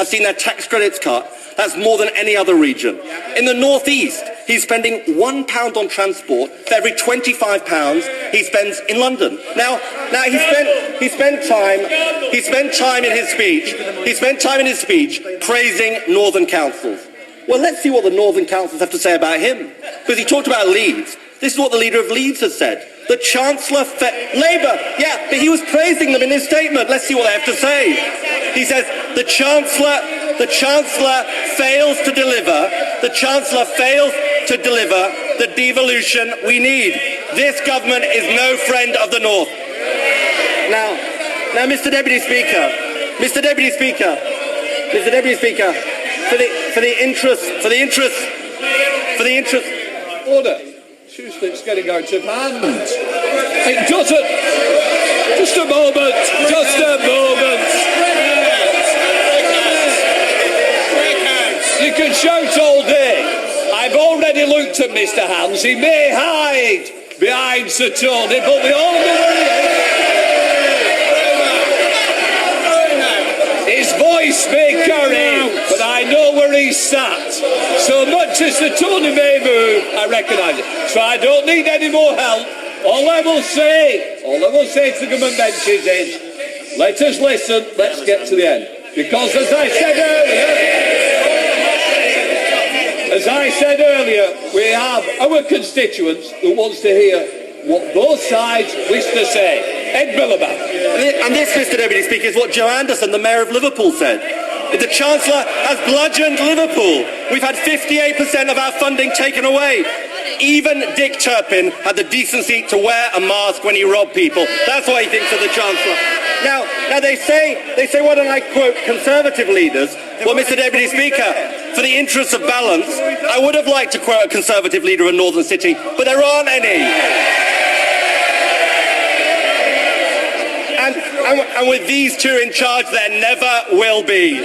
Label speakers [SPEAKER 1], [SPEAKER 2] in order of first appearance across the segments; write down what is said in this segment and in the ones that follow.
[SPEAKER 1] have seen their tax credits cut. That's more than any other region. In the North East, he's spending £1 on transport for every £25 he spends in London. Now he spent time in his speech praising Northern councils. Well, let's see what the Northern councils have to say about him, because he talked about Leeds. This is what the leader of Leeds has said. The Chancellor, Labour, yeah, but he was praising them in his statement. Let's see what they have to say. He says, the Chancellor fails to deliver the devolution we need. This government is no friend of the North. Now, Mr. Deputy Speaker, for the interest.
[SPEAKER 2] Order. It's getting out of hand. It doesn't. Just a moment. You can shout all day. I've already looked at Mr. Hands. He may hide behind Sir Tony, but we all know where he is. His voice may carry, but I know where he's sat. So much as Sir Tony may move, I recognise it. So I don't need any more help. All I will say to the government benches is, let us listen, let's get to the end. Because as I said earlier, we have our constituents who wants to hear what both sides wish to say. Ed Miliband.
[SPEAKER 1] And this, Mr. Deputy Speaker, is what Joe Anderson, the Mayor of Liverpool, said. The Chancellor has bludgeoned Liverpool. We've had 58% of our funding taken away. Even Dick Turpin had the decency to wear a mask when he robbed people. That's what he thinks of the Chancellor. Now they say, why don't I quote Conservative leaders? Well, Mr. Deputy Speaker, for the interests of balance, I would have liked to quote a Conservative leader of a northern city, but there aren't any. And with these two in charge, there never will be.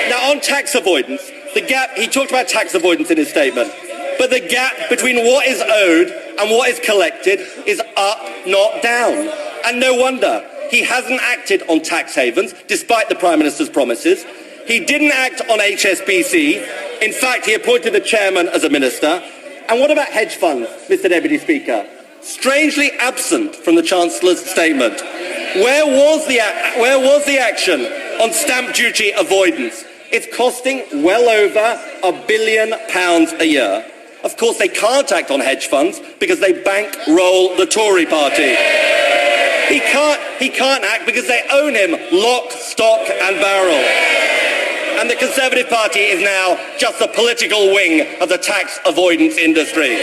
[SPEAKER 1] Now, on tax avoidance, the gap, he talked about tax avoidance in his statement, but the gap between what is owed and what is collected is up, not down. And no wonder. He hasn't acted on tax havens, despite the Prime Minister's promises. He didn't act on HSBC. In fact, he appointed the chairman as a minister. And what about hedge funds, Mr. Deputy Speaker? Strangely absent from the Chancellor's statement. Where was the action on stamp duty avoidance? It's costing well over £1 billion a year. Of course, they can't act on hedge funds because they bankroll the Tory party. He can't act because they own him lock, stock and barrel. And the Conservative Party is now just the political wing of the tax avoidance industry.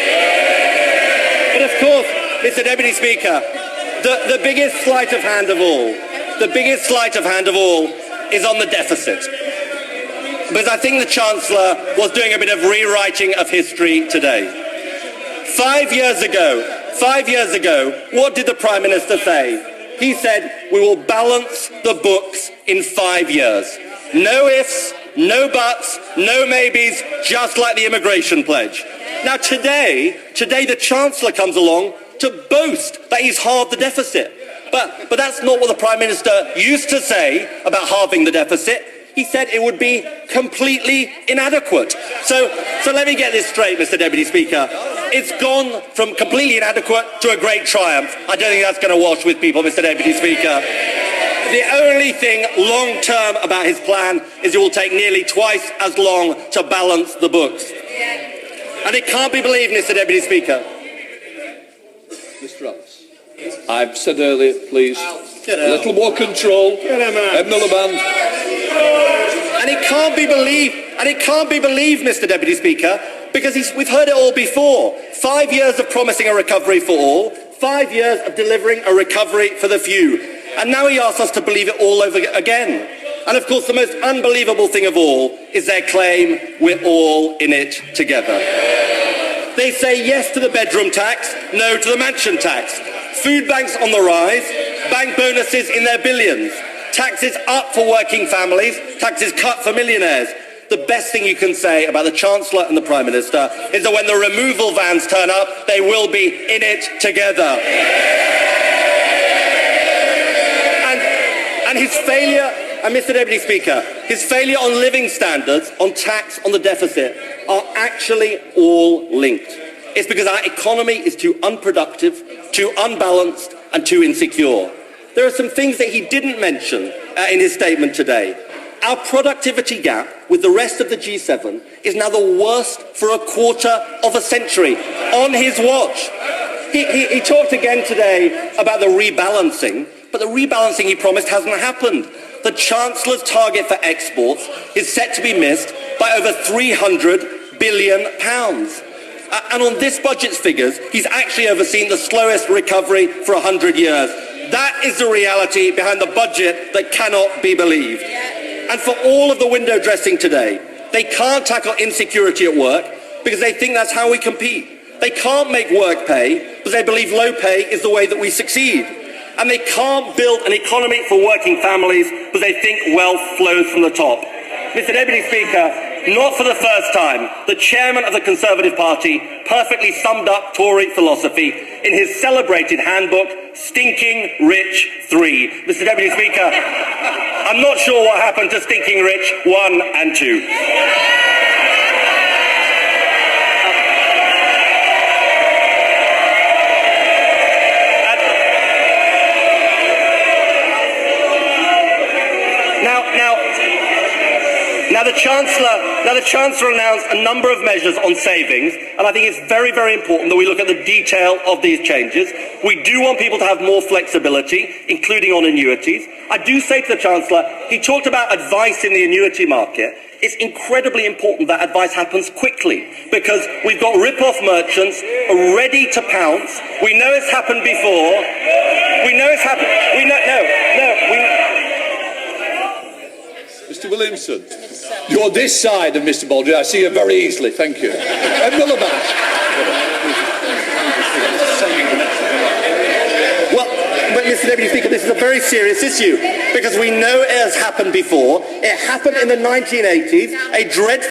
[SPEAKER 1] But of course, Mr. Deputy Speaker, the biggest sleight of hand of all is on the deficit. Because I think the Chancellor was doing a bit of rewriting of history today. 5 years ago, what did the Prime Minister say? He said, we will balance the books in 5 years. No ifs, no buts, no maybes, just like the immigration pledge. Now today the Chancellor comes along to boast that he's halved the deficit. But that's not what the Prime Minister used to say about halving the deficit. He said it would be completely inadequate. So let me get this straight, Mr. Deputy Speaker. It's gone from completely inadequate to a great triumph. I don't think that's going to wash with people, Mr. Deputy Speaker. The only thing long-term about his plan is it will take nearly twice as long to balance the books. And it can't be believed, Mr. Deputy Speaker.
[SPEAKER 2] Mr. Ross, I've said earlier, please, a little more control. Ed Miliband.
[SPEAKER 1] And it can't be believed, Mr. Deputy Speaker, because we've heard it all before. 5 years of promising a recovery for all, 5 years of delivering a recovery for the few. And now he asks us to believe it all over again. And of course, the most unbelievable thing of all is their claim we're all in it together. They say yes to the bedroom tax, no to the mansion tax. Food banks on the rise, bank bonuses in their billions. Taxes up for working families, taxes cut for millionaires. The best thing you can say about the Chancellor and the Prime Minister is that when the removal vans turn up, they will be in it together. And And Mr. Deputy Speaker, his failure on living standards, on tax, on the deficit, are actually all linked. It's because our economy is too unproductive, too unbalanced, and too insecure. There are some things that he didn't mention in his statement today. Our productivity gap with the rest of the G7 is now the worst for a quarter of a century on his watch. He talked again today about the rebalancing, but the rebalancing he promised hasn't happened. The Chancellor's target for exports is set to be missed by over £300 billion. And on this budget's figures, he's actually overseen the slowest recovery for 100 years. That is the reality behind the budget that cannot be believed. And for all of the window dressing today, they can't tackle insecurity at work because they think that's how we compete. They can't make work pay because they believe low pay is the way that we succeed. And they can't build an economy for working families because they think wealth flows from the top. Mr. Deputy Speaker, not for the first time, the chairman of the Conservative Party perfectly summed up Tory philosophy in his celebrated handbook, Stinking Rich 3. Mr. Deputy Speaker, I'm not sure what happened to Stinking Rich 1 and 2. Now the Chancellor announced a number of measures on savings, and I think it's very, very important that we look at the detail of these changes. We do want people to have more flexibility, including on annuities. I do say to the Chancellor, he talked about advice in the annuity market. It's incredibly important that advice happens quickly, because we've got rip-off merchants ready to pounce. We know it's happened before. We know it's happened.
[SPEAKER 2] Mr. Williamson, you're this side of Mr. Baldry. I see you very easily. Thank you. Miliband.
[SPEAKER 1] Well, but Mr. Deputy Speaker, this is a very serious issue because we know it has happened before. It happened in the 1980s. A dreadful